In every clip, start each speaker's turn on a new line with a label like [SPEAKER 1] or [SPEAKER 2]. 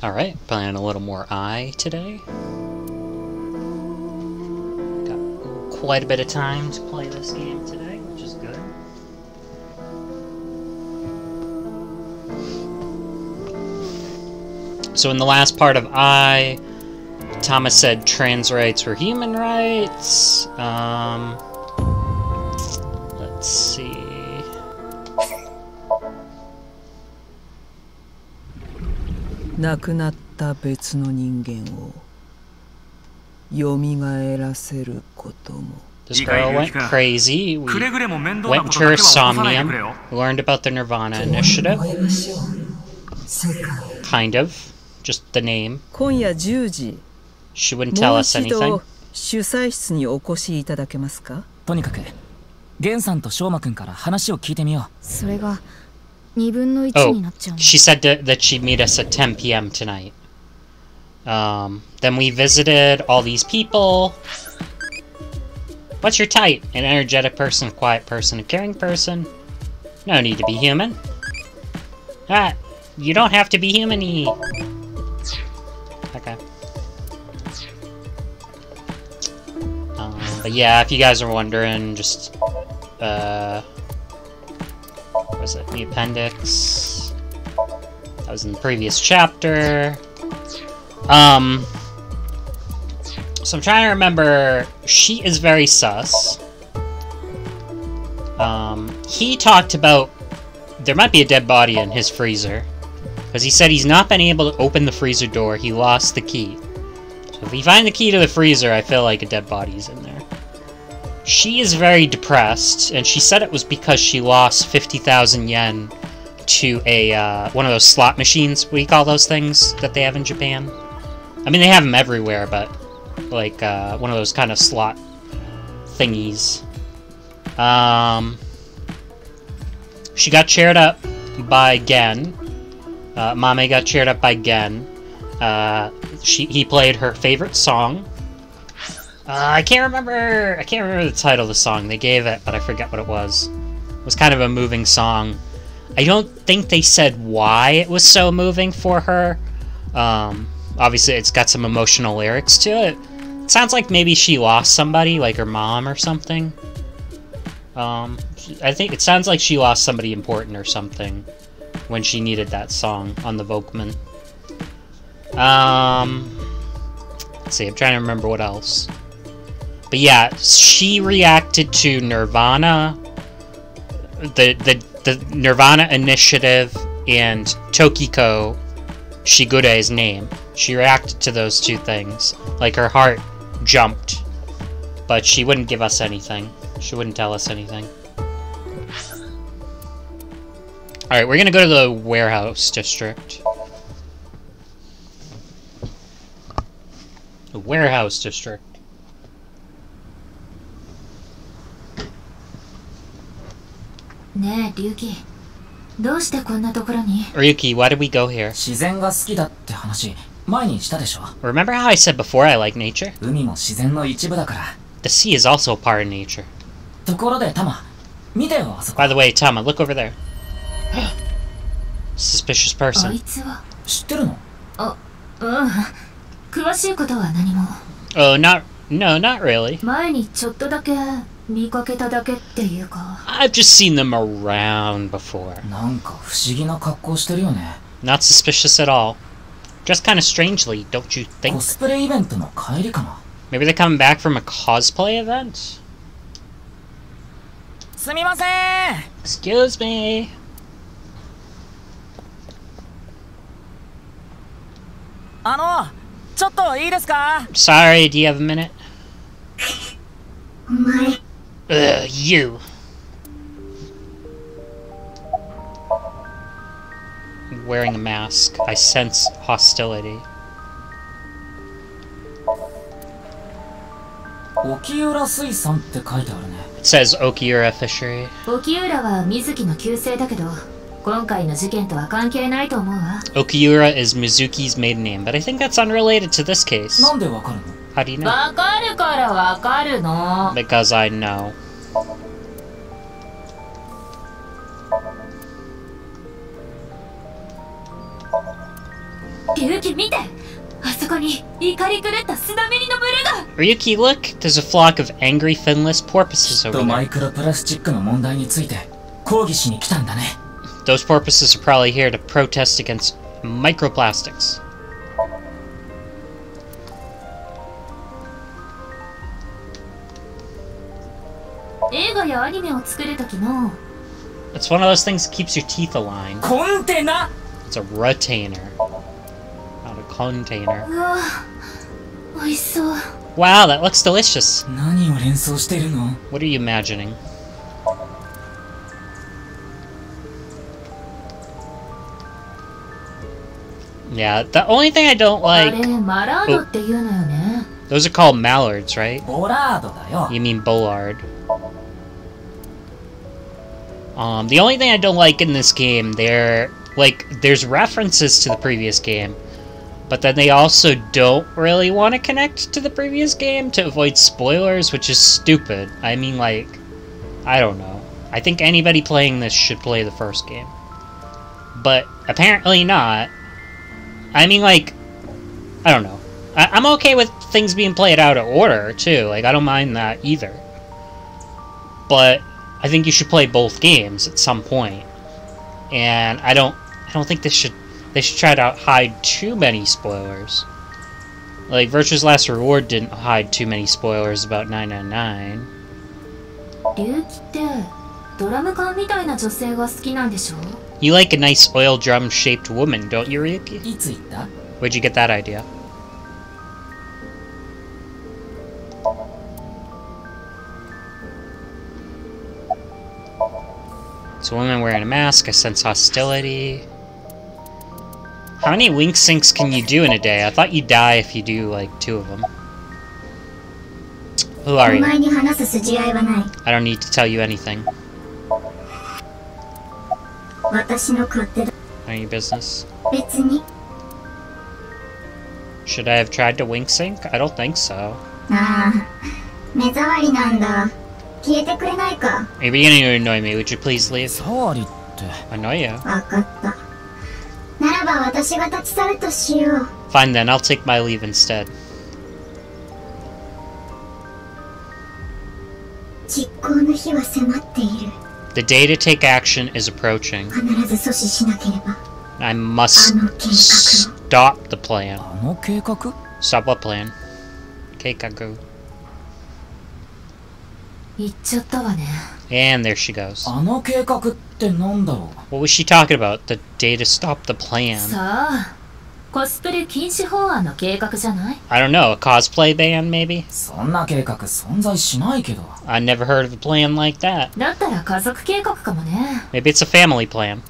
[SPEAKER 1] Alright, playing a little more I today. Got quite a bit of time to play this game today, which is good. So in the last part of I, Tama said trans rights were human rights. Let's see.
[SPEAKER 2] This
[SPEAKER 1] girl went crazy. We went to her Somnium, learned about the Nirvana initiative. Kind of. Just the name. She wouldn't tell us anything.
[SPEAKER 3] とにかく、ゲンさんと翔馬くんから話を聞いてみよう。それが2分の1になっちゃう。
[SPEAKER 1] She said that she'd meet us at 10 p.m. tonight. Then we visited all these people. What's your type? An energetic person, a quiet person, a caring person? No need to be human. Ah, you don't have to be human-y. Okay. But yeah, if you guys are wondering, just, what was it? The appendix. That was in the previous chapter. So I'm trying to remember, she is very sus. He talked about there might be a dead body in his freezer. Because he said he's not been able to open the freezer door, he lost the key. So if we find the key to the freezer, I feel like a dead body's in there. She is very depressed, and she said it was because she lost 50,000 yen to a, one of those slot machines. What do you call those things that they have in Japan? I mean, they have them everywhere, but, like, one of those kind of slot thingies. She got cheered up by Gen. Mame got cheered up by Gen. He played her favorite song. I can't remember the title of the song. They gave it, but I forget what it was. It was kind of a moving song. I don't think they said why it was so moving for her. Obviously, it's got some emotional lyrics to it. It sounds like maybe she lost somebody, like her mom or something. I think it sounds like she lost somebody important or something when she needed that song on the Volkman. Let's see, I'm trying to remember what else. But yeah, she reacted to Nirvana, the Nirvana initiative, and Tokiko Shigure's name. She reacted to those two things. Like, her heart jumped. But she wouldn't give us anything. She wouldn't tell us anything. Alright, we're gonna go to the warehouse district. The warehouse district. Ryuki, why did we go here? Remember how I said before I like nature? The sea is also a part of nature. By the way, Tama, look over there. Suspicious person. Oh, not really. I've just seen them around before. Not suspicious at all. Just kind of strangely, don't you think? Maybe they're coming back from a cosplay event? Excuse me. Sorry, do you have a minute? You. Wearing a mask. I sense hostility. It says Okiura Fishery. Okiura is Mizuki's maiden name, but I think that's unrelated to this case. How do you know? Because I know. Ryuki, look! There's a flock of angry finless porpoises over there. Those porpoises are probably here to protest against microplastics. It's one of those things that keeps your teeth aligned. It's a retainer, not a container. Wow, that looks delicious. What are you imagining? Yeah, the only thing I don't like... Oh, those are called mallards, right? You mean bollard. The only thing I don't like in this game, there's references to the previous game, but then they also don't really want to connect to the previous game to avoid spoilers, which is stupid. I mean, like, I don't know. I think anybody playing this should play the first game. But apparently not. I mean, like, I don't know. I'm okay with things being played out of order, too. Like, I don't mind that either. But I think you should play both games at some point. And I don't think they should try to hide too many spoilers. Like, Virtue's Last Reward didn't hide too many spoilers about 999. You like a nice oil drum-shaped woman, don't you, Ryuki? Where'd you get that idea? It's a woman wearing a mask. I sense hostility. How many wink syncs can you do in a day? I thought you'd die if you do, like, 2 of them. Who are you? I don't need to tell you anything. None of your business. Should I have tried to wink sync? I don't think so. You're beginning to annoy me. Would you please leave? Annoy you? Fine then, I'll take my leave instead. The day to take action is approaching. I must stop the plan. Stop what plan? Keikaku. And there she goes. What was she talking about? The day to stop the plan. I don't know, a cosplay ban, maybe? I never heard of a plan like that. Maybe it's a family plan.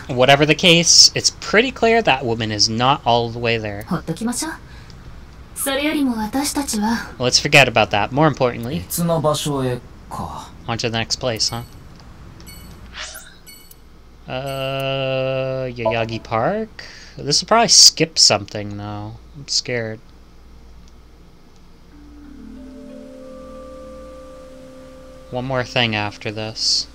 [SPEAKER 1] Whatever the case, it's pretty clear that woman is not all the way there. Let's forget about that. More importantly, on to the next place, huh? Yayagi Park? This will probably skip something, though. I'm scared. One more thing after this.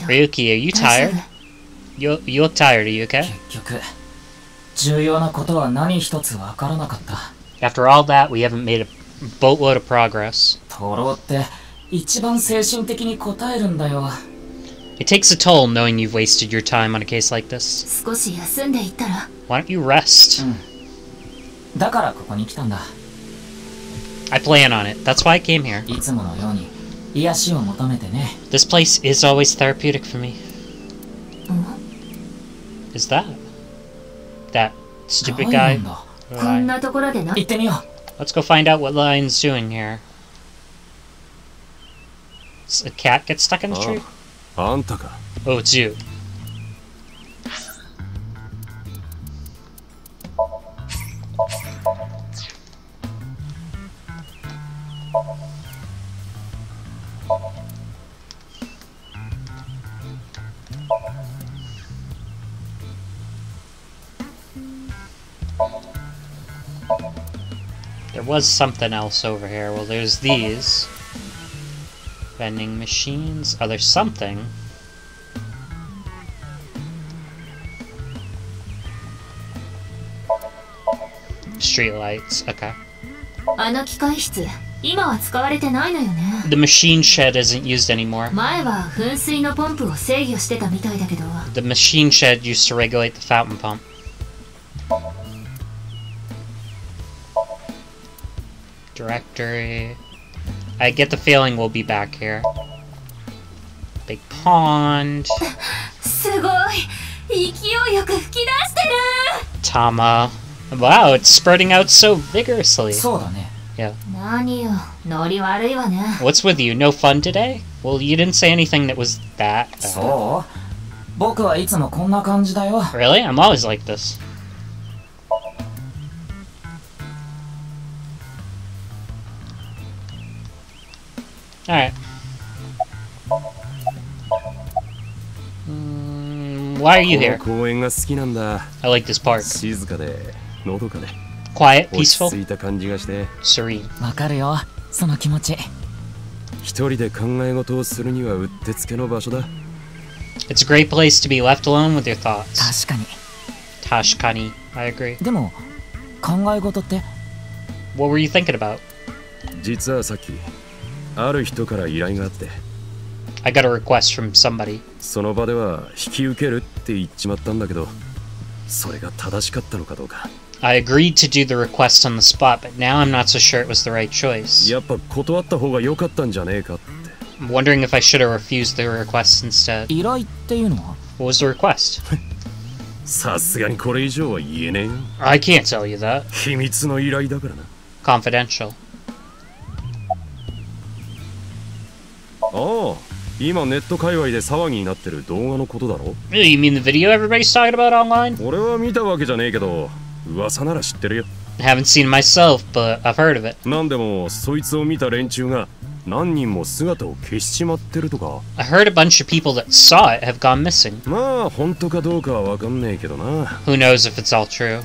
[SPEAKER 1] Ryuki, are you tired? You look tired, are you okay? After all that, we haven't made a boatload of progress. It takes a toll knowing you've wasted your time on a case like this. Why don't you rest? I plan on it. That's why I came here. This place is always therapeutic for me. Is that stupid guy? Let's go find out what Lion's doing here. A cat gets stuck in the tree? Oh, it's you. There was something else over here. Well, there's these. Vending machines. Oh, there's something. Street lights. Okay. The machine shed isn't used anymore. The machine shed used to regulate the fountain pump. Directory. I get the feeling we'll be back here. Big pond. Tama. Wow, it's spurting out so vigorously. Yeah. What's with you? No fun today? Well, you didn't say anything that was that bad. Really? I'm always like this. Alright. Why are you here? I like this park. Quiet, peaceful, serene. It's a great place to be left alone with your thoughts. Tashkani. I agree. What were you thinking about? I got a request from somebody. I agreed to do the request on the spot, but now I'm not so sure it was the right choice. I'm wondering if I should have refused the request instead. What was the request? I can't tell you that. Confidential.
[SPEAKER 4] You mean the
[SPEAKER 1] video everybody's talking about online? I haven't seen it myself, but I've heard of it. I heard a bunch of people that saw it have gone missing. Who knows if it's all true?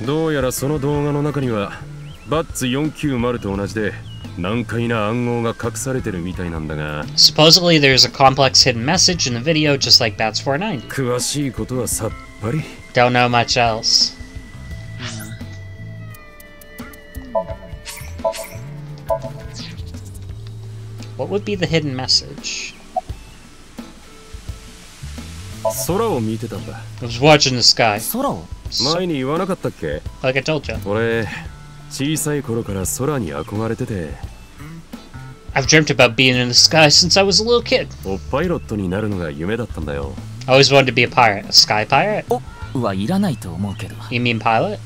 [SPEAKER 1] Supposedly there's a complex hidden message in the video, just like Bats 490. Don't know much else. What would be the hidden message? I was watching the sky. Like I told you. I've dreamt about being in the sky since I was a little kid. I always wanted to be a pirate. A sky pirate? You mean pilot?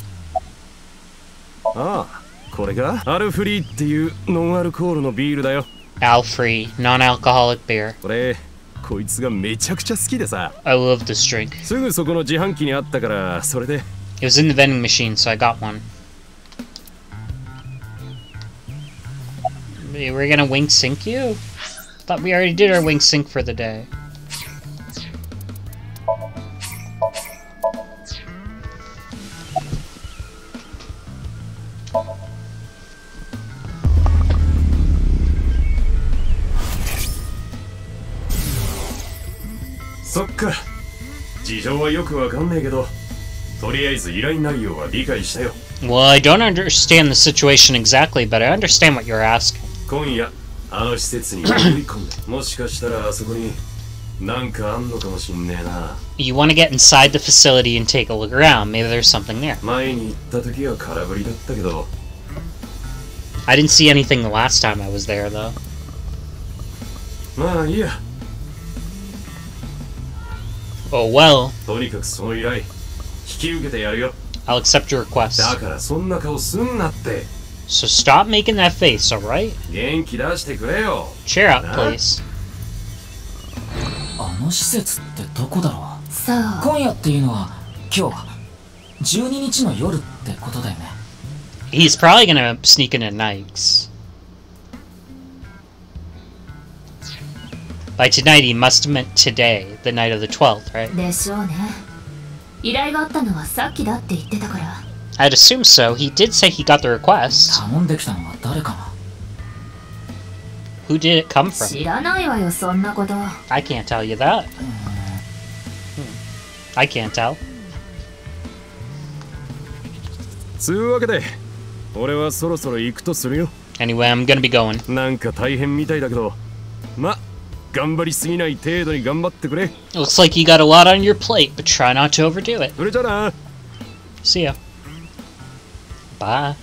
[SPEAKER 1] Al-free, non-alcoholic beer. I love this drink. It was in the vending machine, so I got one. We're gonna wink sync you? Thought we already did our wink sync for the day. Well, I don't understand the situation exactly, but I understand what you're asking. You want to get inside the facility and take a look around. Maybe there's something there. I didn't see anything the last time I was there, though. Oh well. I'll accept your request. So stop making that face, alright? Cheer up, please. He's probably gonna sneak in at nights. By tonight, he must have meant today, the night of the 12th, right? I'd assume so. He did say he got the request. Who did it come from? I can't tell you that. I can't tell. Anyway, I'm gonna be going. Looks like you got a lot on your plate, but try not to overdo it. See ya. Bye.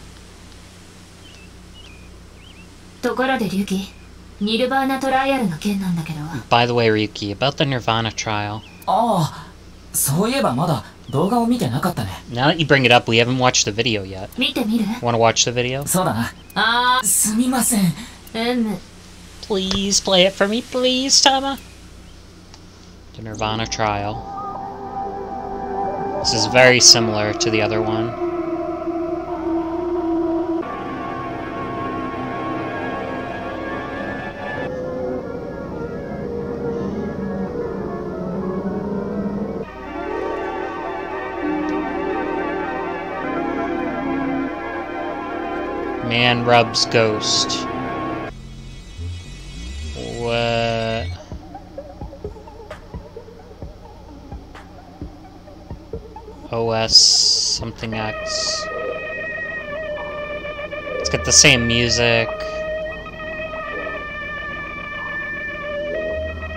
[SPEAKER 1] By the way, Ryuki, about the Nirvana trial. Now that you bring it up, we haven't watched the video yet. Want to watch the video? Please play it for me, please, Tama. The Nirvana trial. This is very similar to the other one. Man rubs ghost. What? OS something X. It's got the same music.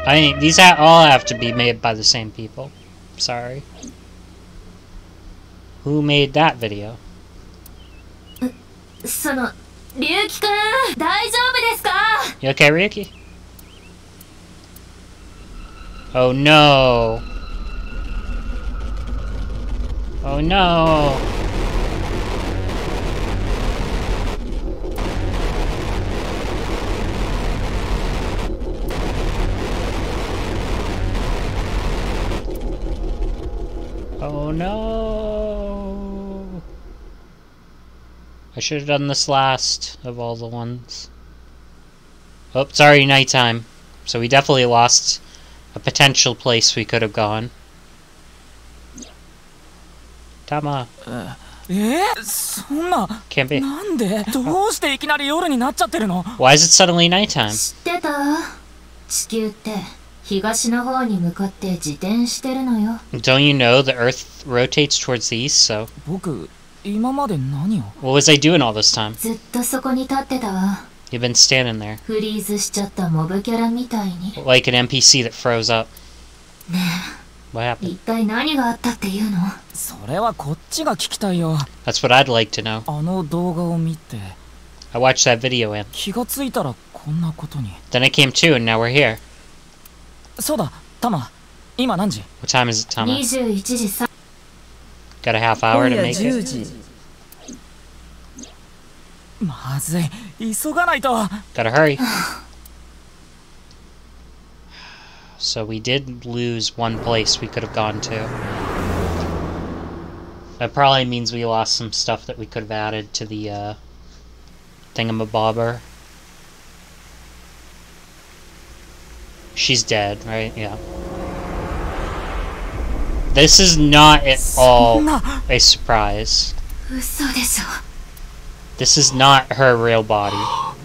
[SPEAKER 1] I mean, these all have to be made by the same people. Sorry. Who made that video? You okay, Ryuki? Oh no. Oh no. Oh no. I should have done this last of all the ones. Oh, it's already nighttime. So we definitely lost a potential place we could have gone. Tama. Can't be. Why is it suddenly nighttime? Don't you know the Earth rotates towards the east, so... What was I doing all this time? You've been standing there. Like an NPC that froze up. What happened? That's what I'd like to know. I watched that video in. Then I came to, and now we're here. What time is it, Tama? Got a half hour to make it. Gotta hurry. So we did lose one place we could have gone to. That probably means we lost some stuff that we could have added to the thingamabobber. She's dead, right? Yeah. This is not at all a surprise. This is not her real body.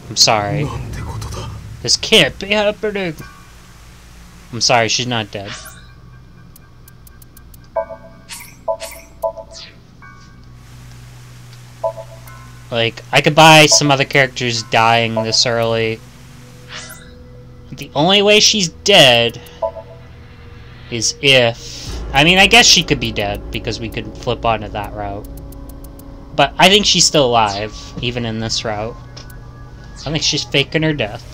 [SPEAKER 1] I'm sorry. This can't be happening. I'm sorry, she's not dead. Like, I could buy some other characters dying this early. The only way she's dead is if... I mean, I guess she could be dead, because we could flip onto that route. But I think she's still alive, even in this route. I think she's faking her death.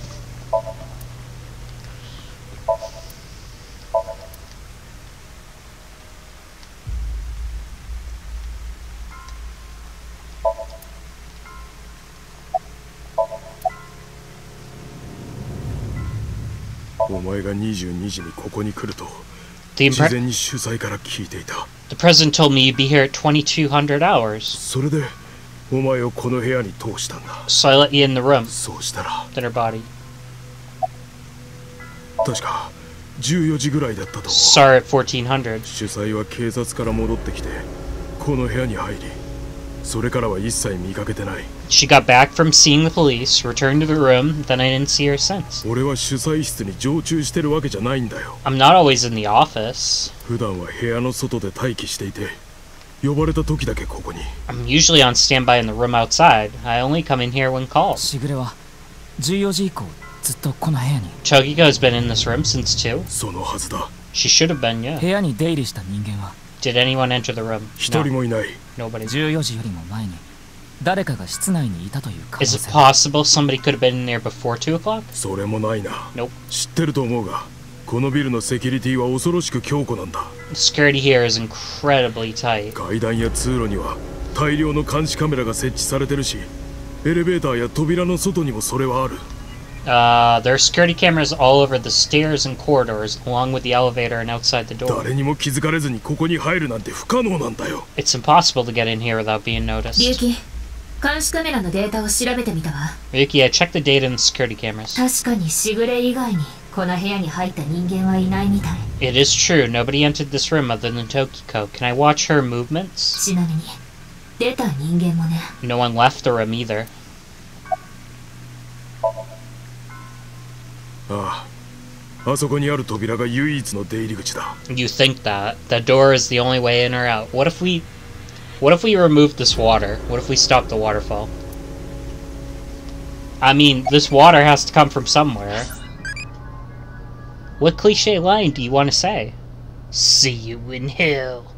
[SPEAKER 1] The president told me you'd be here at 2200 hours. So I let you in the room. Then her body. Sorry, at 1400. She got back from seeing the police, returned to the room, then I didn't see her since. I'm not always in the office. I'm usually on standby in the room outside. I only come in here when called. Tokiko's been in this room since 2. She should have been, yeah. Did anyone enter the room? No. Nobody. Is it possible somebody could have been in there before 2 o'clock? Nope. The security here is incredibly tight. There are security cameras all over the stairs and corridors, along with the elevator and outside the door. It's impossible to get in here without being noticed. Ryuki, I checked the data in the security cameras. It is true, nobody entered this room other than Tokiko. Can I watch her movements? No one left the room either. You think that. That door is the only way in or out. What if we remove this water? What if we stop the waterfall? I mean, this water has to come from somewhere. What cliche line do you want to say? See you in hell.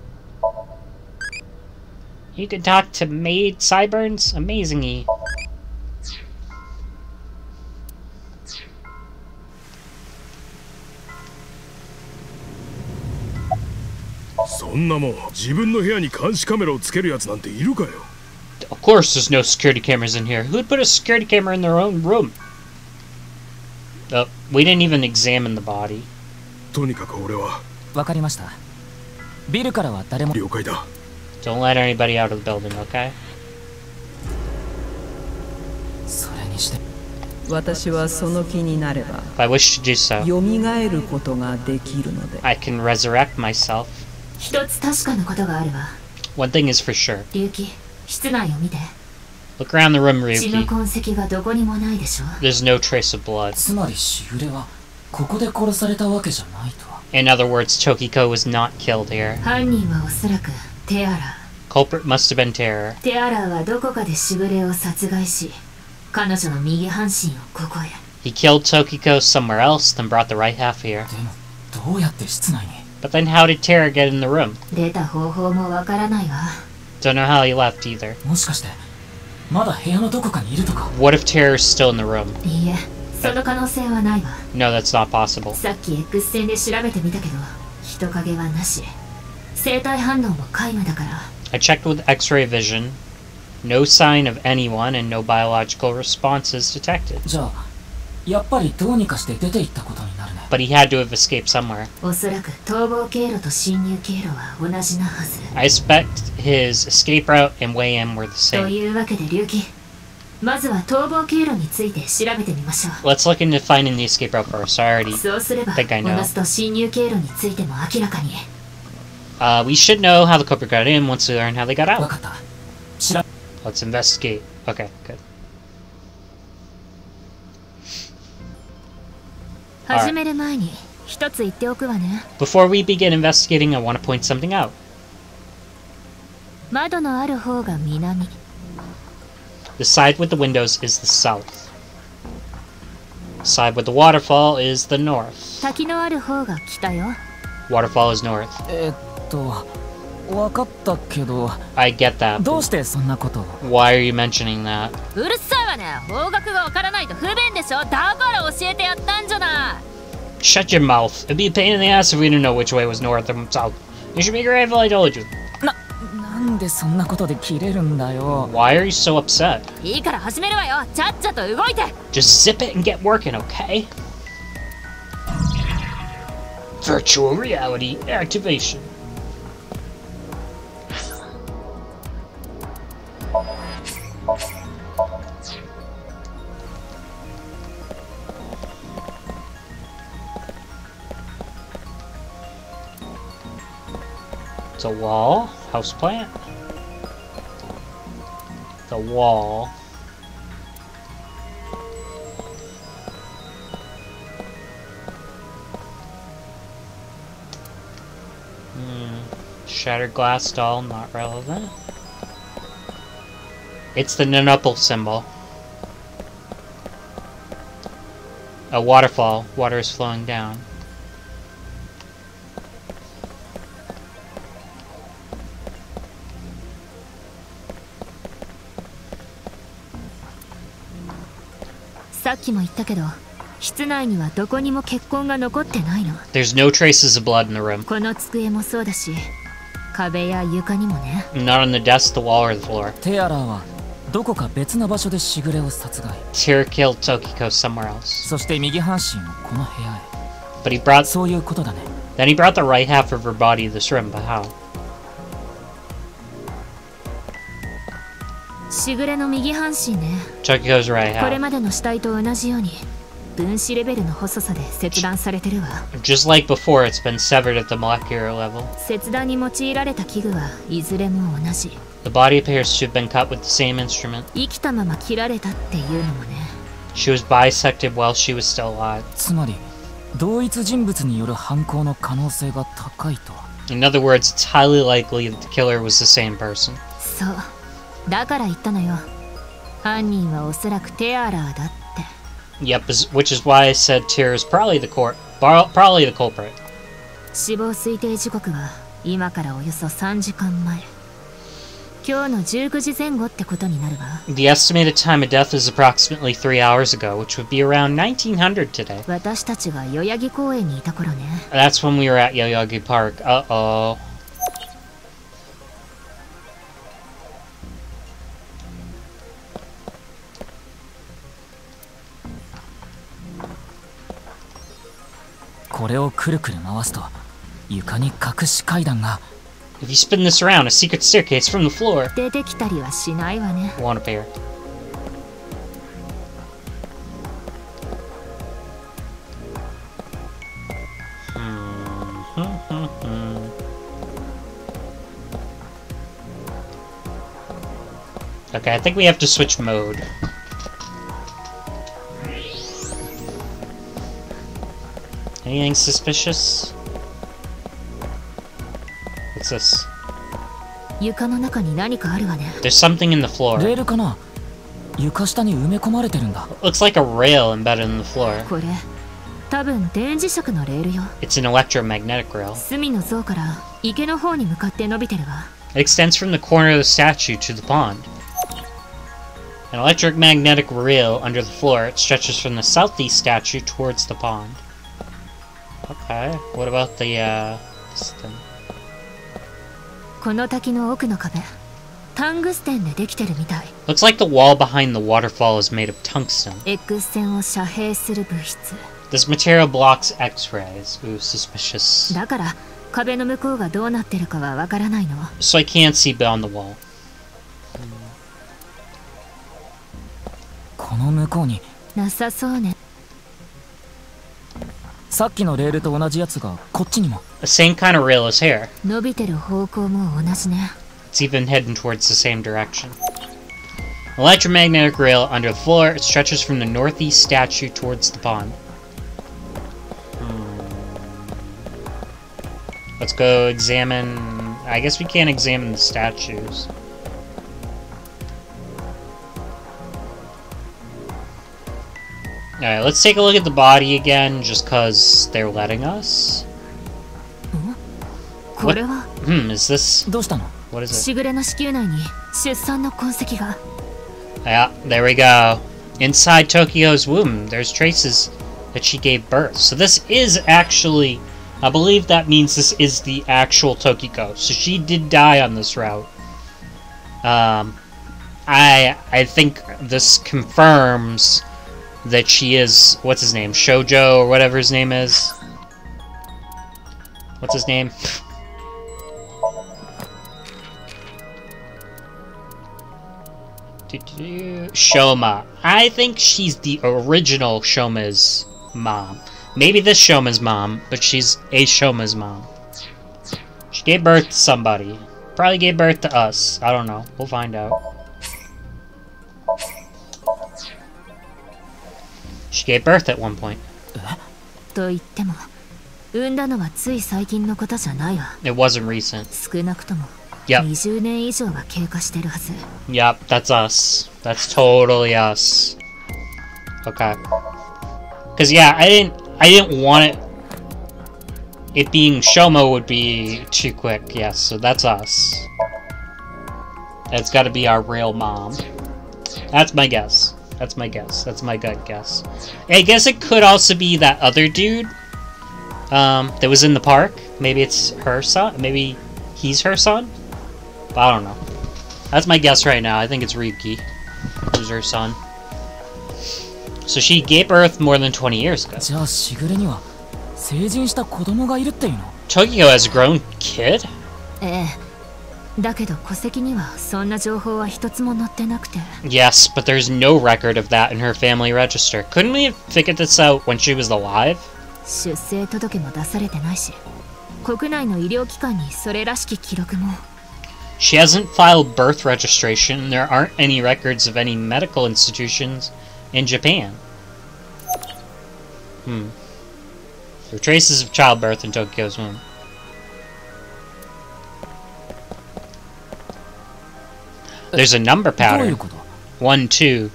[SPEAKER 1] You can talk to maid sideburns? Amazing-y. Of course there's no security cameras in here. Who would put a security camera in their own room? Oh, we didn't even examine the body. Don't let anybody out of the building, okay? If I wish to do so, I can resurrect myself. One thing is for sure. Look around the room, Ryuki. There's no trace of blood. In other words, Tokiko was not killed here. Culprit must have been Terror. He killed Tokiko somewhere else, then brought the right half here. But then how did Terror get in the room? Don't know how he left either. What if Terror's still in the room? No, that's not possible. I checked with X-ray vision. No sign of anyone and no biological responses detected. But he had to have escaped somewhere. I expect his escape route and way in were the same. Let's look into finding the escape route first. I already think I know. We should know how the culprit got in once we learn how they got out. Let's investigate. Okay, good. Right. Before we begin investigating, I want to point something out. The side with the windows is the south. The side with the waterfall is the north. Waterfall is north. I get that. Why are you mentioning that? Shut your mouth. It'd be a pain in the ass if we didn't know which way was north and south. You should be grateful I told you. Why are you so upset? Just zip it and get working, okay? Virtual reality activation. It's a wall, houseplant. a wall. Shattered glass doll, not relevant. It's the Nunupple symbol. A waterfall. Water is flowing down. There's no traces of blood in the room. Not on the desk, the wall, or the floor. Tear killed Tokiko somewhere else. But he brought... Then he brought the right half of her body to this room, but how? Tokiko's right half. Just like before, it's been severed at the molecular level. The body appears to have been cut with the same instrument. She was bisected while she was still alive. In other words, it's highly likely that the killer was the same person. Yep, which is why I said Tyr is probably the culprit. The estimated time of death is approximately 3 hours ago, which would be around 1900 today. That's when we were at Yoyogi Park. Uh-oh. If you spin this around, a secret staircase from the floor won't appear. Okay, I think we have to switch mode. Anything suspicious? What's this? There's something in the floor. Looks like a rail embedded in the floor. It's an electromagnetic rail. It extends from the corner of the statue to the pond. An electromagnetic rail under the floor. It stretches from the southeast statue towards the pond. Okay, what about the, this thing? Looks like the wall behind the waterfall is made of tungsten. This material blocks X-rays. Ooh, suspicious. So I can't see beyond the wall. The same kind of rail is here. It's even heading towards the same direction. Electromagnetic rail under the floor. It stretches from the northeast statue towards the pond. Let's go examine... I guess we can't examine the statues. Alright, let's take a look at the body again, just cause they're letting us. What? Is this... What is it? Yeah, there we go. Inside Tokyo's womb, there's traces that she gave birth. So this is actually... I believe that means this is the actual Tokiko. So she did die on this route. I think this confirms that she is, what's his name, Shoujo, or whatever his name is. What's his name? Shoma. I think she's the original Shoma's mom. Maybe this Shoma's mom, but she's a Shoma's mom. She gave birth to somebody. Probably gave birth to us. I don't know. We'll find out. She gave birth at one point.
[SPEAKER 3] と言っても、産んだのはつい最近のことじゃないわ。
[SPEAKER 1] It wasn't recent.
[SPEAKER 3] 少なくとも
[SPEAKER 1] Yep.
[SPEAKER 3] 20年以上は経過してるはず。
[SPEAKER 1] Yep, that's us. That's totally us. Okay. Cause yeah, I didn't want it being Shomo would be too quick. Yes, so that's us. That's got to be our real mom. That's my guess. That's my guess. That's my gut guess. I guess it could also be that other dude that was in the park. Maybe it's her son. Maybe he's her son. But I don't know. That's my guess right now. I think it's Ryuki, who's her son. So she gave birth more than 20 years ago. Tokyo has a grown kid?
[SPEAKER 3] だけど戸籍にはそんな情報は一つも載ってなくて。
[SPEAKER 1] Yes, but there's no record of that in her family register. Couldn't we have figured this out when she was alive?
[SPEAKER 3] 出生届も出されてないし、国内の医療機関にそれらしき記録も。
[SPEAKER 1] She hasn't filed birth registration. There aren't any records of any medical institutions in Japan. There are traces of childbirth in Tokyo's womb. There's a number pattern. 1 2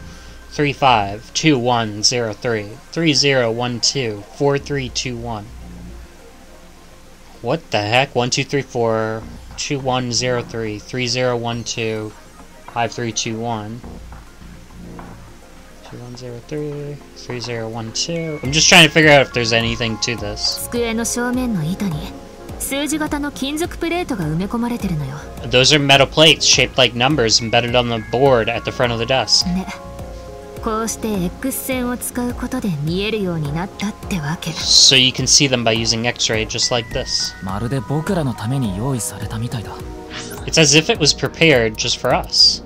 [SPEAKER 1] 3 5 2 1 0 3 3 0 1 2 4 3 2 1. What the heck? 1 2 3 4 2 1 0 3 3 0 1 2 5 3 2 1 2 1 0 3 3 0 1 2. I'm just trying to figure out if there's anything to this.
[SPEAKER 3] 机の正面の板に数字型の金属プレートが埋め込まれてるのよ。
[SPEAKER 1] Those are metal plates shaped like numbers embedded on the board at the front of the desk.
[SPEAKER 3] ね、こうして X 線を使うことで見えるようになったってわけ。
[SPEAKER 1] So you can see them by using X-ray just like this.
[SPEAKER 3] まるで僕らのために用意されたみたいだ。
[SPEAKER 1] It's as if it was prepared just for us.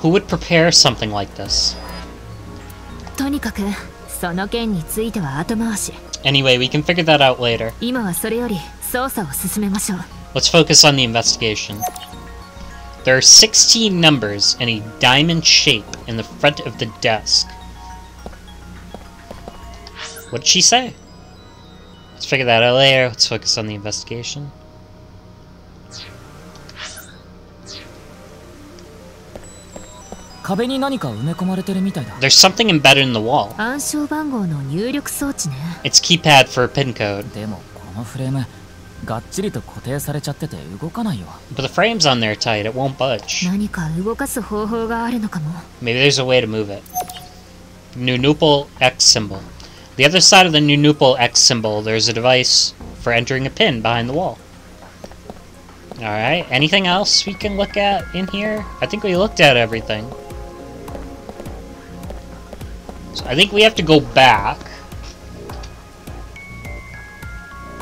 [SPEAKER 1] Who would prepare something like this?
[SPEAKER 3] とにかくその件については後回し。
[SPEAKER 1] Anyway, we can figure that out later.
[SPEAKER 3] 今はそれより捜査を進めましょう。
[SPEAKER 1] Let's focus on the investigation. There are 16 numbers in a diamond shape in the front of the desk. What did she say? Let's figure that out later. Let's focus on the investigation. There's something embedded in the wall.
[SPEAKER 3] 暗証番号の入力装置ね。
[SPEAKER 1] It's keypad for a pin code.
[SPEAKER 3] でもこのフレームがっちりと固定されちゃってて動かないよ。
[SPEAKER 1] But the frame's on there tight. It won't budge.
[SPEAKER 3] 何か動かす方法があるのかも。
[SPEAKER 1] Maybe there's a way to move it. Nunupal X symbol. The other side of the Nunupal X symbol, there's a device for entering a pin behind the wall. Alright, anything else we can look at in here? I think we looked at everything. So I think we have to go back.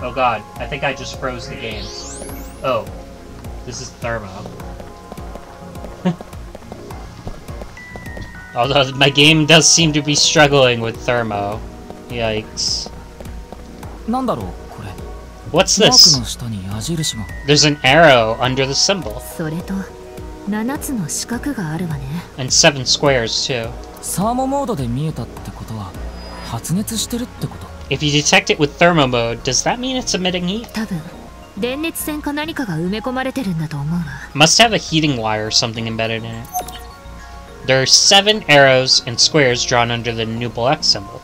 [SPEAKER 1] Oh god, I think I just froze the game. Oh, this is Thermo. Although my game does seem to be struggling with Thermo. Yikes. What's this? There's an arrow under the symbol. And 7 squares too. If you detect it with thermo mode, does that mean it's emitting heat? Must have a heating wire or something embedded in it. There are 7 arrows and squares drawn under the Nupal X symbol.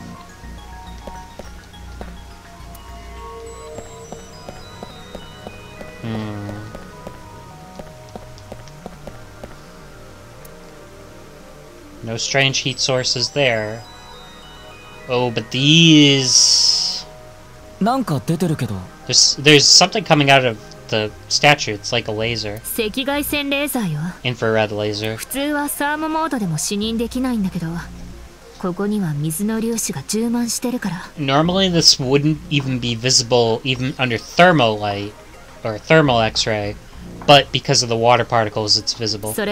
[SPEAKER 1] No strange heat sources there. Oh, but these... There's something coming out of the statue. It's like a laser. Infrared laser. Normally this wouldn't even be visible even under thermal light, or thermal X-ray. But because of the water particles, it's visible. The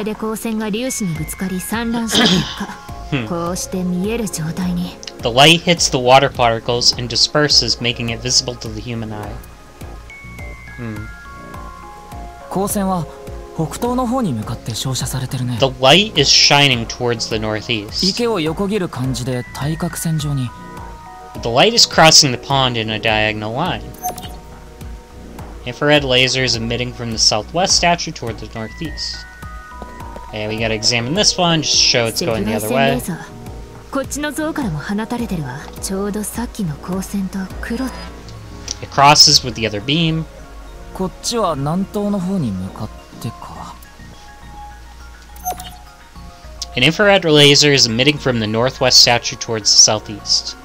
[SPEAKER 1] light hits the water particles and disperses, making it visible to the human eye.
[SPEAKER 3] 光線は北東の方に向かって照射されてるね。
[SPEAKER 1] The light is shining towards the northeast.
[SPEAKER 3] 池を横切る感じで対角線上に。
[SPEAKER 1] The light is crossing the pond in a diagonal line. Infrared lasers emitting from the southwest statue toward the northeast. And we gotta examine this one just to show it's going the other way.
[SPEAKER 4] こっちの像からも放たれてるわ。ちょうどさっきの光線と黒。
[SPEAKER 1] It crosses with the other beam.
[SPEAKER 3] こっちは南東の方に向かってか。
[SPEAKER 1] An infrared laser is emitting from the northwest statue towards the southeast.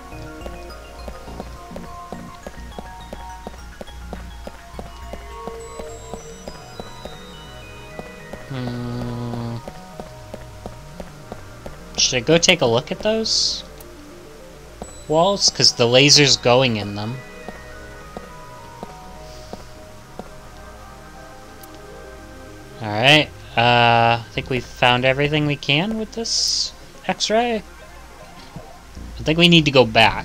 [SPEAKER 1] Should I go take a look at those walls? Because the laser's going in them. Alright, I think we've found everything we can with this X-ray. I think we need to go back.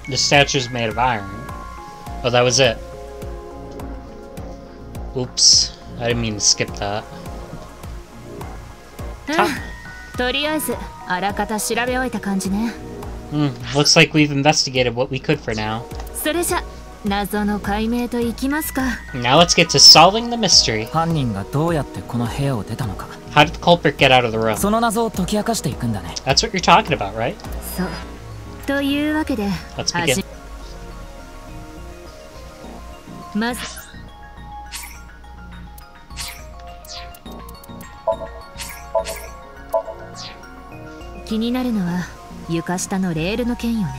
[SPEAKER 1] The statue's made of iron. Oh, that was it. Oops. I didn't mean to skip that.
[SPEAKER 4] とりあえず、あらかた調べ終えた感じね。
[SPEAKER 1] Looks like we've investigated what we could for now.
[SPEAKER 4] それじゃ、謎の解明といきますか。
[SPEAKER 1] Now let's get to solving the mystery.
[SPEAKER 3] 犯人がどうやってこの部屋を出たのか。
[SPEAKER 1] How did the culprit get out of the room?
[SPEAKER 3] その謎を解き明かしていくんだね。
[SPEAKER 1] That's what you're talking about, right?
[SPEAKER 4] そう。というわけで、
[SPEAKER 1] Let's begin.
[SPEAKER 4] まず気になるのは床下のレールの件よね。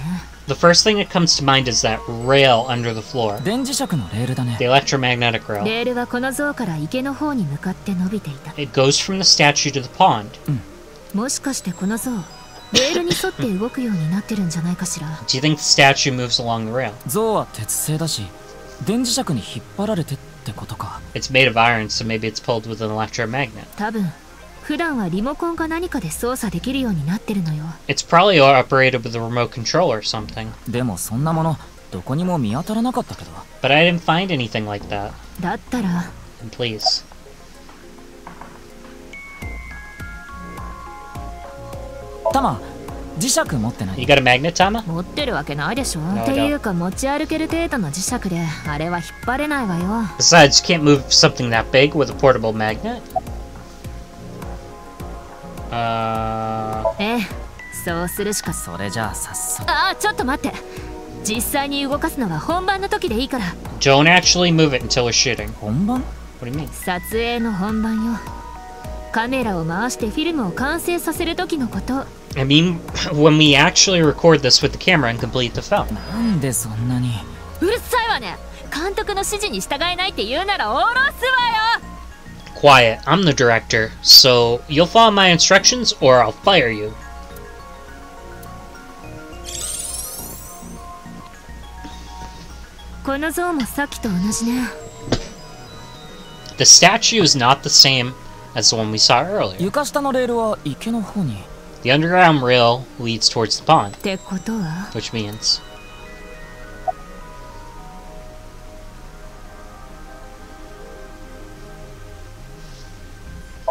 [SPEAKER 1] The first thing that comes to mind is that rail under the floor.
[SPEAKER 3] 電磁石のレールだね。
[SPEAKER 1] The electromagnetic rail.
[SPEAKER 4] レールはこの像から池の方に向かって伸びていた。
[SPEAKER 1] It goes from the statue to the pond.
[SPEAKER 4] もしかしてこの像、レールに沿って動くようになってるんじゃないかしら。
[SPEAKER 1] Do you think the statue moves along the rail?
[SPEAKER 3] 像は鉄製だし、電磁石に引っ張られてってことか。
[SPEAKER 1] It's made of iron, so maybe it's pulled with an electromagnet.
[SPEAKER 4] 多分、普段はリモコンか何かで操作できるようになってるのよ。
[SPEAKER 1] It's probably operated with a remote control or something.
[SPEAKER 3] でもそんなもの、どこにも見当たらなかったけど。
[SPEAKER 1] But I didn't find anything like that.
[SPEAKER 4] だったら、
[SPEAKER 1] And please.
[SPEAKER 3] タマ、磁石持ってない？
[SPEAKER 1] You got a magnet, Tama?
[SPEAKER 4] 持ってるわけないでしょ。
[SPEAKER 1] No,
[SPEAKER 4] っていうか持ち歩ける程度の磁石で、あれは引っ張れないわよ。
[SPEAKER 1] Besides, you can't move something that big with a portable magnet.
[SPEAKER 4] ええ、そうするしか。
[SPEAKER 3] それじゃあ早速。
[SPEAKER 4] ああ、ちょっと待って。実際に動かすのは本番の時でいいから。
[SPEAKER 1] Don't actually move it until we're shooting.
[SPEAKER 3] 本番？
[SPEAKER 1] What do you mean?
[SPEAKER 4] 撮影の本番よ。カメラを回してフィルムを完成させる時のこと。
[SPEAKER 1] I mean, when we actually record this with the camera and complete the film.
[SPEAKER 3] なんでそんなに。
[SPEAKER 4] うるさいわね。監督の指示に従えないって言うなら下ろすわよ。
[SPEAKER 1] Quiet, I'm the director, so you'll follow my instructions or I'll fire you.
[SPEAKER 4] この像もさっきと同じね。
[SPEAKER 1] The statue is not the same as the one we saw earlier.
[SPEAKER 3] 床下のレールは池の方に。
[SPEAKER 1] The underground rail leads towards the pond,
[SPEAKER 4] ってことは
[SPEAKER 1] which means...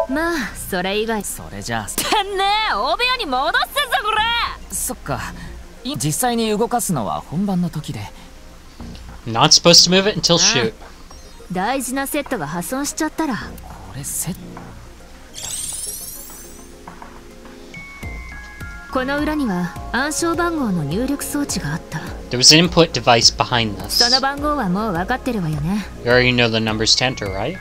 [SPEAKER 4] まあ、それ以外。
[SPEAKER 3] それじゃあ。
[SPEAKER 4] ねえ、大部屋に戻せぞこれ。
[SPEAKER 3] そっか。実際に動かすのは本番の時で。
[SPEAKER 1] Not supposed to move it until shoot.
[SPEAKER 4] 大事なセットが破損しちゃったら。
[SPEAKER 3] これセット。
[SPEAKER 4] この裏には暗証番号の入力装置があった。
[SPEAKER 1] There was an input device behind this.
[SPEAKER 4] その番号はもう分かってるわよね。
[SPEAKER 1] You already know the numbers to enter, right?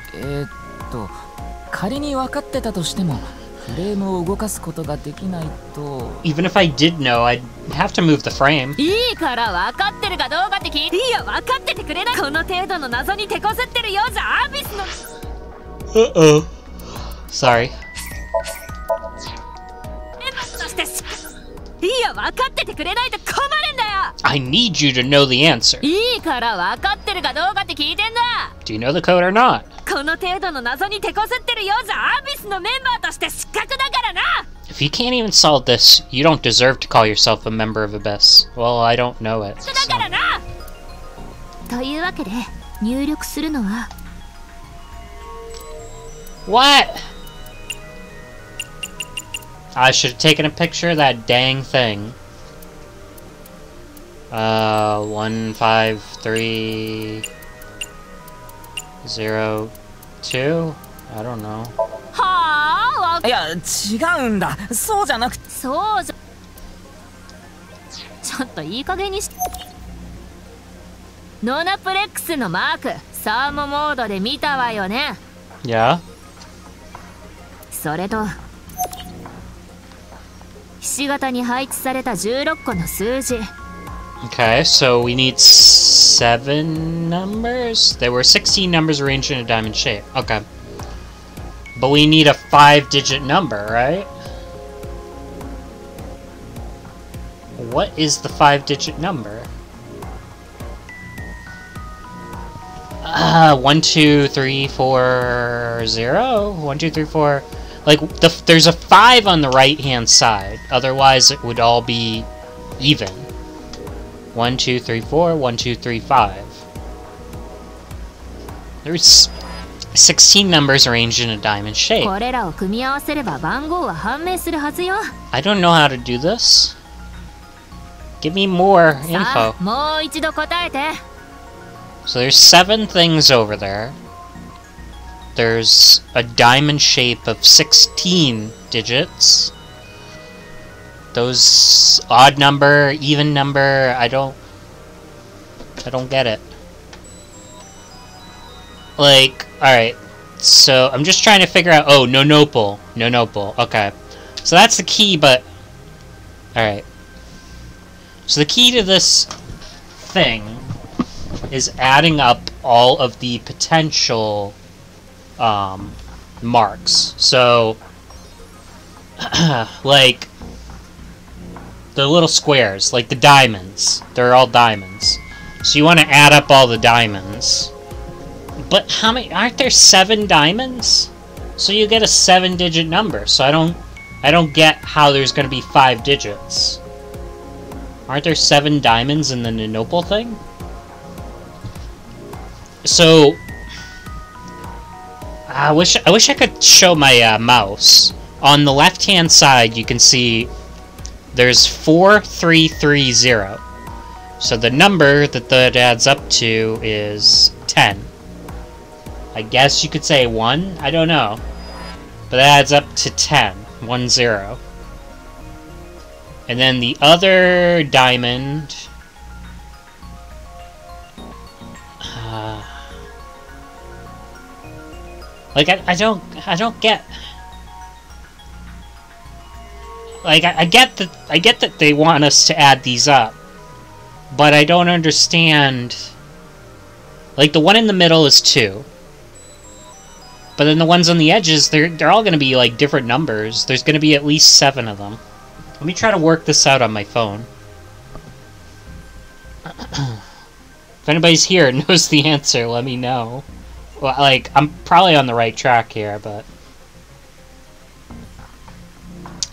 [SPEAKER 3] 仮に分かってたとしても、フレームを動かすことができないと。
[SPEAKER 1] Even if I did know, I'd have to move the frame.
[SPEAKER 4] いいから分かってるかどうかって聞いて。いや、分かっててくれない。この程度の謎に手こずってるようじゃアビスの。
[SPEAKER 1] Sorry.
[SPEAKER 4] そしていいよ、分かっててくれないと困るんだよ。
[SPEAKER 1] I need you to know the answer.
[SPEAKER 4] いいから分かってるかどうかって聞いてんだ。
[SPEAKER 1] Do you know the code or not?
[SPEAKER 4] この程度の謎に手こずってるようじゃアビスのメンバーとして失格だからな。
[SPEAKER 1] If you can't even solve this, you don't deserve to call yourself a member of Abyss. Well, I don't know it.
[SPEAKER 4] だからな。というわけで入力するのは
[SPEAKER 1] What? I should have taken a picture of that dang thing. 15302. I don't know.
[SPEAKER 4] はあ。
[SPEAKER 3] いや違うんだ。そうじゃなくて。
[SPEAKER 4] そうじゃ。ちょっといい加減にし。ノナプレックスのマーク、サーモモードで見たわよね。
[SPEAKER 1] Yeah?
[SPEAKER 4] それとひし形に配置された16個の数字。
[SPEAKER 1] Okay, so we need 7 numbers? There were 16 numbers arranged in a diamond shape. Okay. But we need a 5-digit number, right? What is the 5-digit number? 1, 2, 3, 4, 0? 1, 2, 3, 4... Like, there's a 5 on the right-hand side. Otherwise, it would all be even. 1, 2, 3, 4, 1, 2, 3, 5. There's 16 numbers arranged in a diamond shape.
[SPEAKER 4] これらを組み合わせれば番号は判明するはずよ。
[SPEAKER 1] I don't know how to do this. Give me more
[SPEAKER 4] さ
[SPEAKER 1] info.
[SPEAKER 4] あ、もう一度答えて。
[SPEAKER 1] So there's 7 things over there. There's a diamond shape of 16 digits. Those odd number, even number, I don't get it. Like, alright. So I'm just trying to figure out, oh, no nopal. No nopal. Okay. So that's the key, but alright. So the key to this thing is adding up all of the potential marks. So like the little squares, like the diamonds, they're all diamonds. So you want to add up all the diamonds. But how many? Aren't there 7 diamonds? So you get a 7-digit number. So I don't get how there's going to be 5 digits. Aren't there 7 diamonds in the Nopal thing? So I wish I could show my mouse. On the left-hand side, you can see there's 4330. So the number that adds up to is 10. I guess you could say 1. I don't know, but that adds up to 10. 1 0. And then the other diamond. Like I don't get. Like I get that they want us to add these up, but I don't understand. Like the one in the middle is 2, but then the ones on the edges, they're all gonna be like different numbers. There's gonna be at least 7 of them. Let me try to work this out on my phone. If anybody's here and knows the answer, let me know. Well, like, I'm probably on the right track here, but...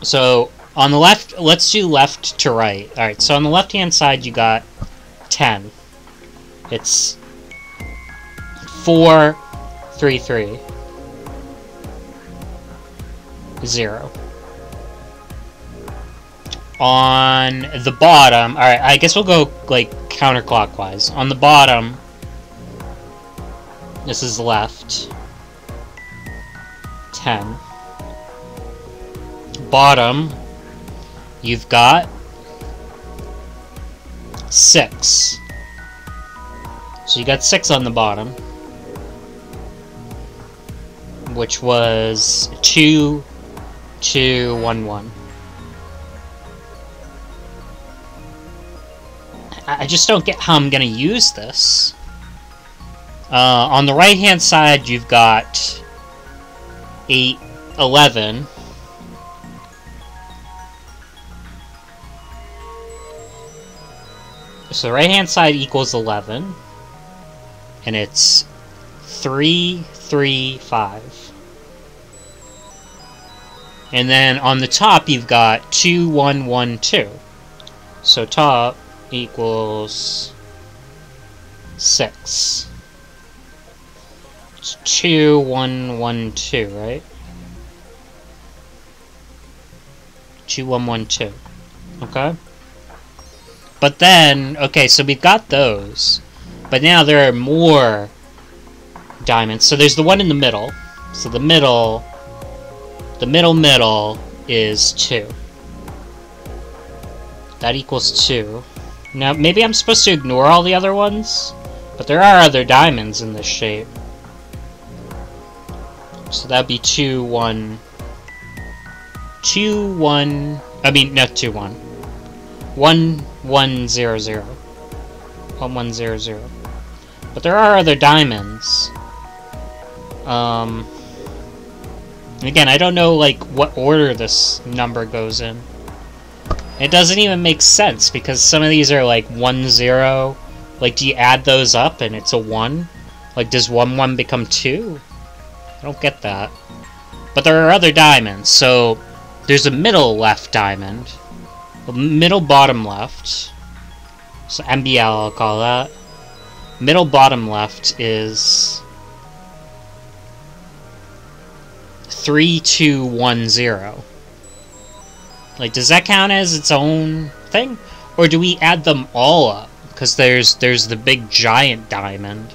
[SPEAKER 1] So, on the left, let's do left to right. Alright, so on the left-hand side, you got 10. It's 4, 3, 3. 0. On the bottom, alright, I guess we'll go, like, counterclockwise. On the bottom, this is left. 10. Bottom, you've got 6. So you got 6 on the bottom, which was 2, 2, 1, 1. I just don't get how I'm gonna use this. On the right-hand side, you've got 8, 11. So the right-hand side equals 11. And it's 3, 3, 5. And then on the top, you've got 2, 1, 1, 2. So top equals 6. It's 2, 1, 1, 2, right? 2, 1, 1, 2. Okay? But then, okay, so we've got those. But now there are more diamonds. So there's the one in the middle. So the middle is 2. That equals 2. Now, maybe I'm supposed to ignore all the other ones, but there are other diamonds in this shape. So that'd be 2, 1... 2, 1... I mean, not 2, 1. 1, 1, 0, 0. 1, 1, 0, 0. But there are other diamonds. Again, I don't know, like, what order this number goes in. It doesn't even make sense, because some of these are, like, 1, 0. Like, do you add those up and it's a 1? Like, does 1, 1 become 2? I don't get that. But there are other diamonds, so... There's a middle left diamond. A middle bottom left. So MBL, I'll call that. Middle bottom left is... 3, 2, 1, 0. Like, does that count as its own thing? Or do we add them all up? Because there's the big giant diamond.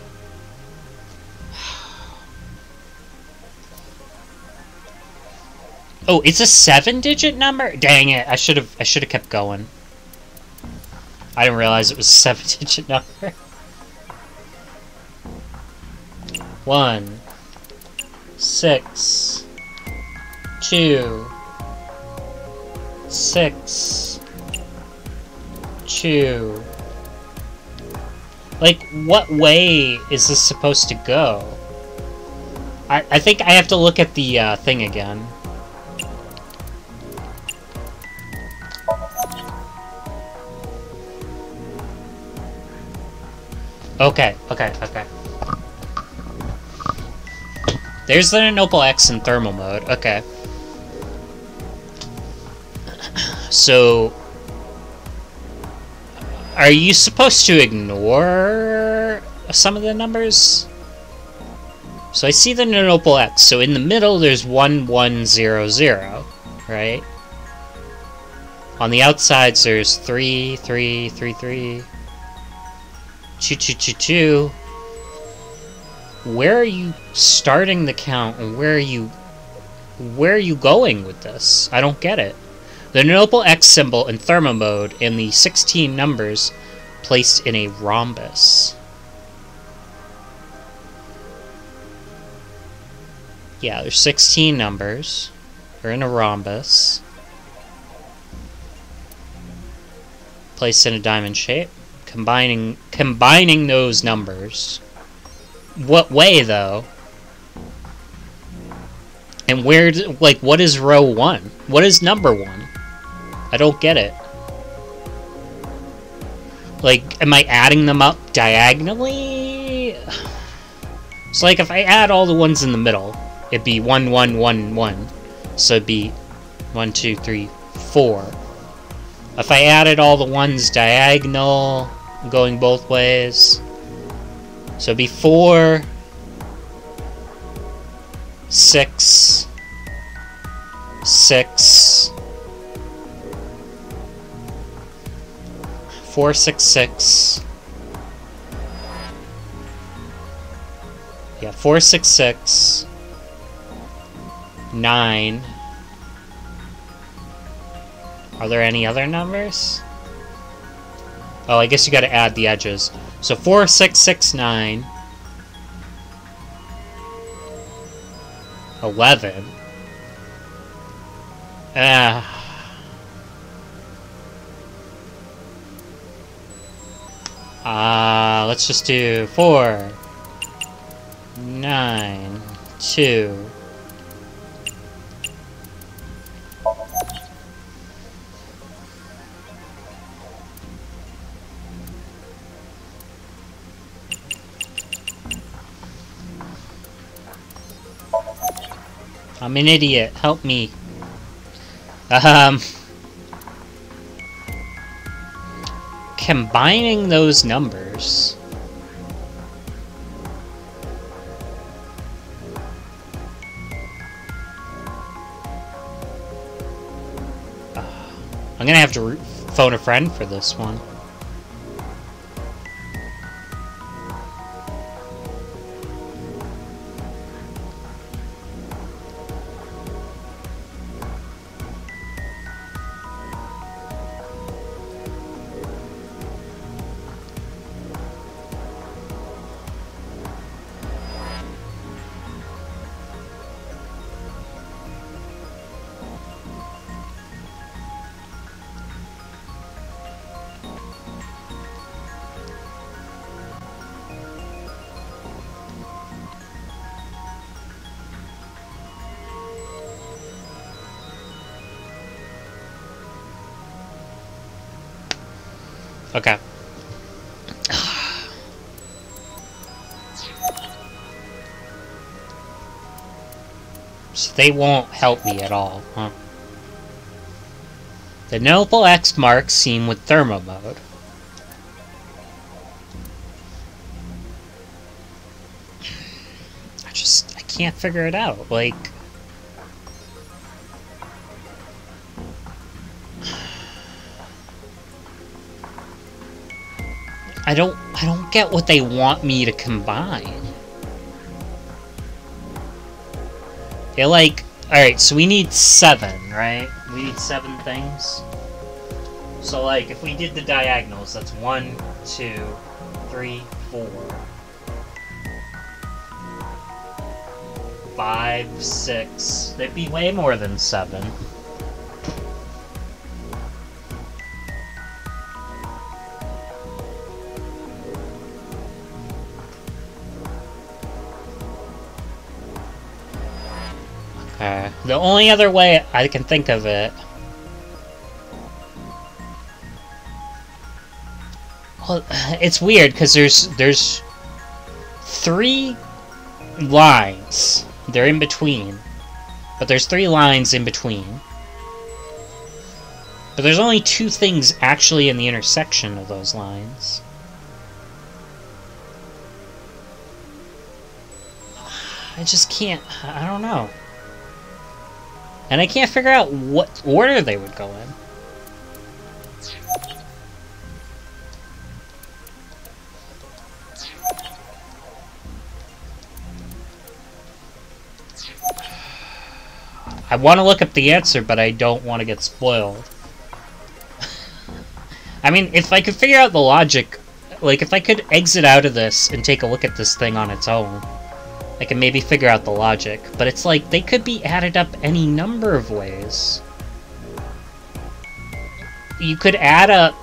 [SPEAKER 1] Oh, it's a 7-digit number? Dang it, I should have kept going. I didn't realize it was a 7-digit number. 1, 6, 2, 6, 2. Like, what way is this supposed to go? I think I have to look at the thing again. Okay. There's the Noble X in thermal mode. Okay. So... Are you supposed to ignore some of the numbers? So I see the Noble X. So in the middle, there's 1, 1, 0, 0. Right? On the outsides, there's 3, 3, 3, 3. 2, 2, 2, 2. Where are you starting the count, and where are you going with this? I don't get it. The Noble X symbol in thermal mode and the 16 numbers placed in a rhombus. Yeah, there's 16 numbers. They're in a rhombus. Placed in a diamond shape. Combining those numbers. What way, though? And where, like, what is row 1? What is number 1? I don't get it. Like, am I adding them up diagonally? So, like, if I add all the ones in the middle, it'd be 1, 1, 1, 1. So it'd be 1, 2, 3, 4. If I added all the ones diagonal, going both ways, so it'd be 4, 6, 6, 4, 6, 6. Yeah, 4, 6, 6. 9. Are there any other numbers? Oh, I guess you gotta add the edges. So 4, 6, 6, 9. 11. Let's just do 4, 9, 2. I'm an idiot. Help me. Combining those numbers. I'm gonna have to phone a friend for this one. Okay. So they won't help me at all, huh? The noble X marks seem with thermo mode. I can't figure it out. Like, I don't get what they want me to combine. They're like, alright, so we need 7, right? We need 7 things. So like, if we did the diagonals, that's 1, 2, 3, 4, 5, 6. There'd be way more than 7. The only other way I can think of it... Well, it's weird, because there's 3 lines. They're in between. But there's 3 lines in between. But there's only 2 things actually in the intersection of those lines. I just can't... I don't know. And I can't figure out what order they would go in. I want to look up the answer, but I don't want to get spoiled. I mean, if I could figure out the logic, like if I could exit out of this and take a look at this thing on its own, I can maybe figure out the logic, but it's like, they could be added up any number of ways. You could add up,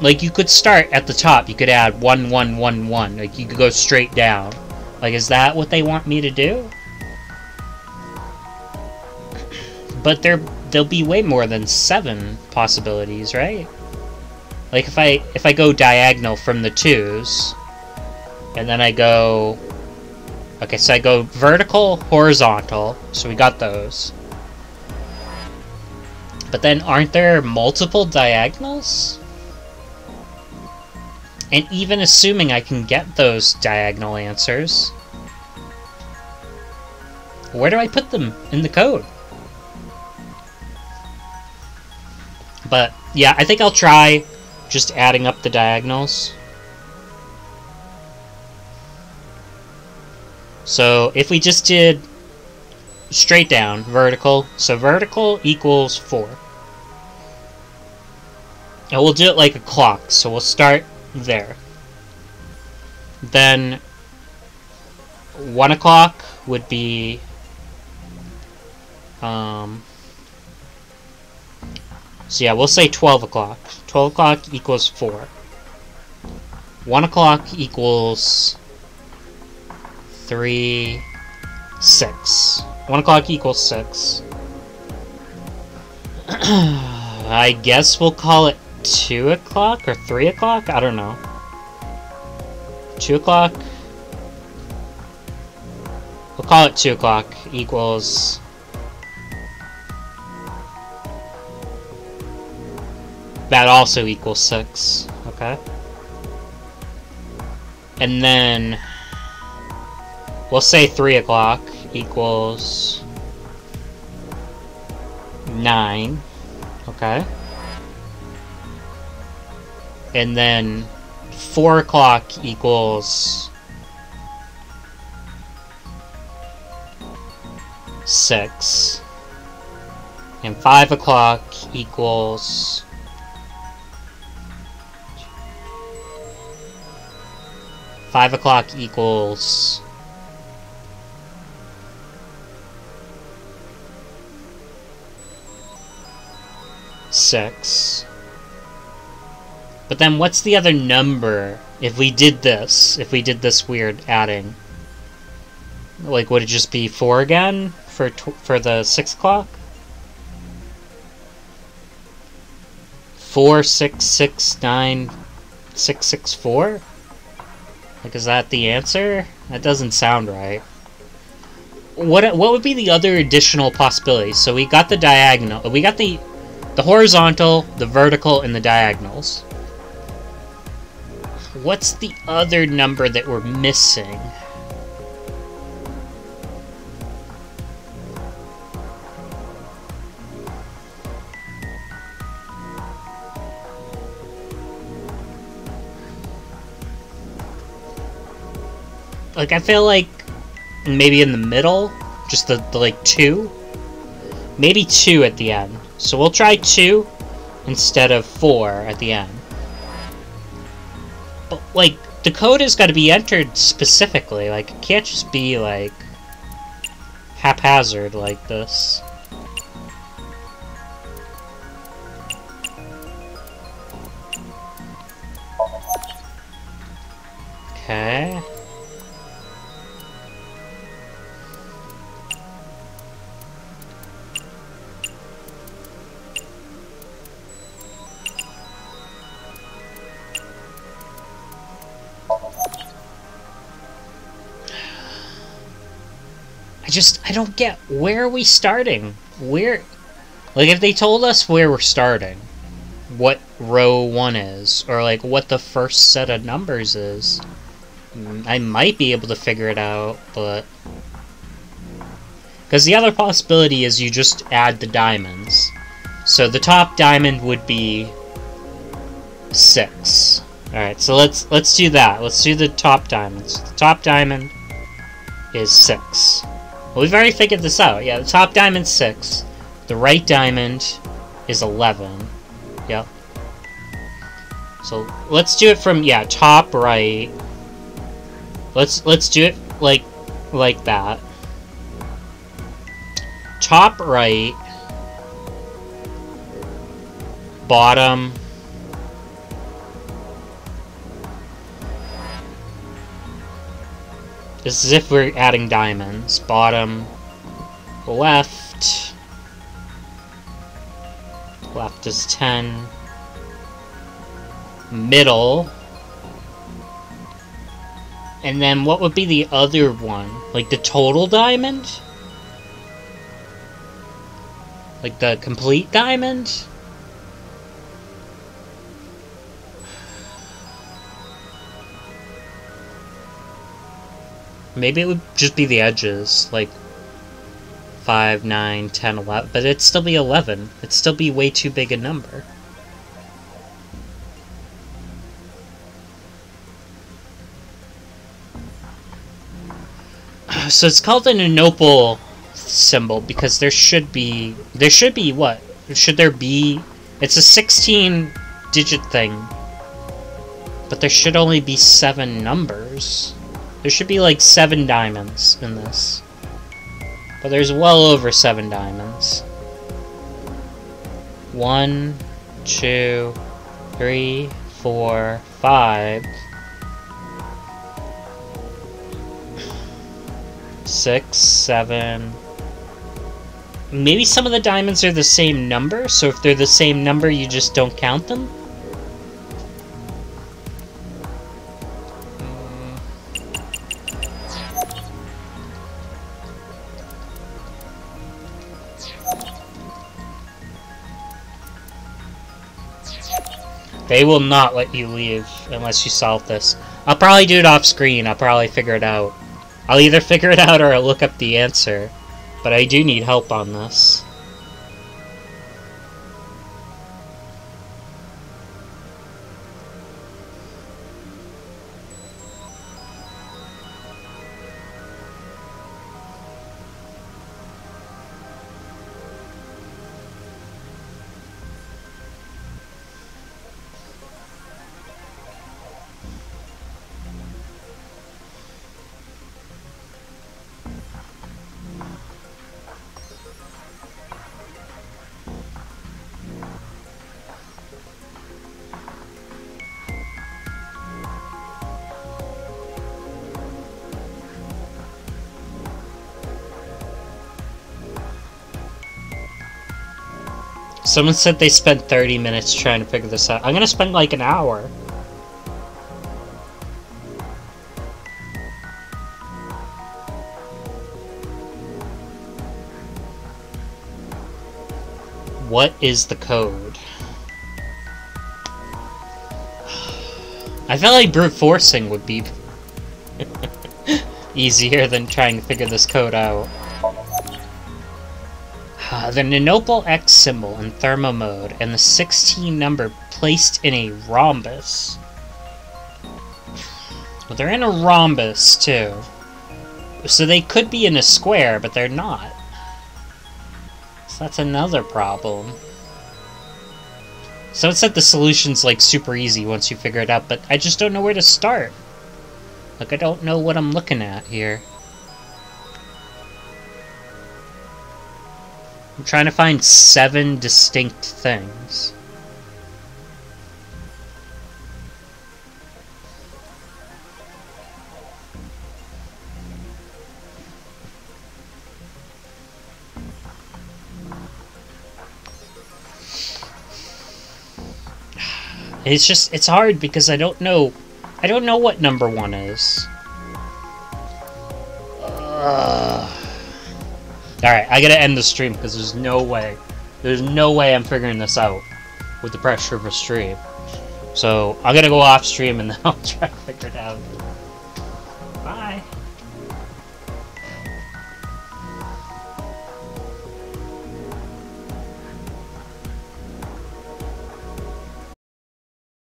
[SPEAKER 1] like, you could start at the top, you could add 1, 1, 1, 1, like, you could go straight down. Like, is that what they want me to do? But there'll be way more than 7 possibilities, right? Like, if I go diagonal from the 2s, and then I go... Okay, so I go vertical, horizontal, so we got those. But then aren't there multiple diagonals? And even assuming I can get those diagonal answers, where do I put them in the code? But, yeah, I think I'll try just adding up the diagonals. So, if we just did straight down, vertical, so vertical equals 4. And we'll do it like a clock, so we'll start there. Then, 1 o'clock would be, so yeah, we'll say 12 o'clock. 12 o'clock equals 4. 1 o'clock equals 3, 6. 1 o'clock equals 6. I guess we'll call it 2 o'clock or 3 o'clock? I don't know. 2 o'clock? We'll call it 2 o'clock equals that also equals 6. Okay. And then we'll say 3 o'clock equals 9. Okay. And then 4 o'clock equals 6. And 5 o'clock equals 5 o'clock equals 6. But then what's the other number if we did this? If we did this weird adding? Like, would it just be 4 again for the 6 o'clock? 4, 6, 6, 9, 6, 6, 4? Like, is that the answer? That doesn't sound right. What would be the other additional possibilities? So we got the diagonal. We got the horizontal, the vertical, and the diagonals. What's the other number that we're missing? Like, I feel like maybe in the middle, just the like 2? Maybe 2 at the end. So we'll try 2 instead of 4 at the end. But, like, the code has got to be entered specifically. Like, it can't just be, like, haphazard like this. Okay. I don't get, where are we starting? Where, like, if they told us where we're starting, what row 1 is, or like what the first set of numbers is, I might be able to figure it out, but because the other possibility is you just add the diamonds. So the top diamond would be 6. Alright, so let's do that. Let's do the top diamonds. The top diamond is 6. Well, we've already figured this out. Yeah, the top diamond's 6. The right diamond is 11. Yep. So let's do it from, yeah, top right. Let's do it like that. Top right, bottom, this is if we're adding diamonds. Bottom, left. Left is 10. Middle. And then what would be the other one? Like the total diamond? Like the complete diamond? Maybe it would just be the edges, like 5, 9, 10, 11, but it'd still be 11. It'd still be way too big a number. So it's called an ennople symbol because there should be what? Should there be? It's a 16-digit thing, but there should only be 7 numbers. There should be like 7 diamonds in this. But there's well over 7 diamonds. 1, 2, 3, 4, 5, 6, 7. Maybe some of the diamonds are the same number, so if they're the same number, you just don't count them? They will not let you leave unless you solve this. I'll probably do it off screen. I'll probably figure it out. I'll either figure it out or I'll look up the answer. But I do need help on this. Someone said they spent 30 minutes trying to figure this out. I'm gonna spend like an hour. What is the code? I feel like brute forcing would be easier than trying to figure this code out. The Ninople X symbol in thermo mode and the 16 number placed in a rhombus. Well, they're in a rhombus, too. So they could be in a square, but they're not. So that's another problem. So it said the solution's, like, super easy once you figure it out, but I just don't know where to start. Like, I don't know what I'm looking at here. I'm trying to find 7 distinct things. It's just, it's hard because I don't know what number 1 is. Alright, I gotta end the stream because there's no way I'm figuring this out with the pressure of a stream. So, I'm gonna go off stream and then I'll try to figure it out. Bye!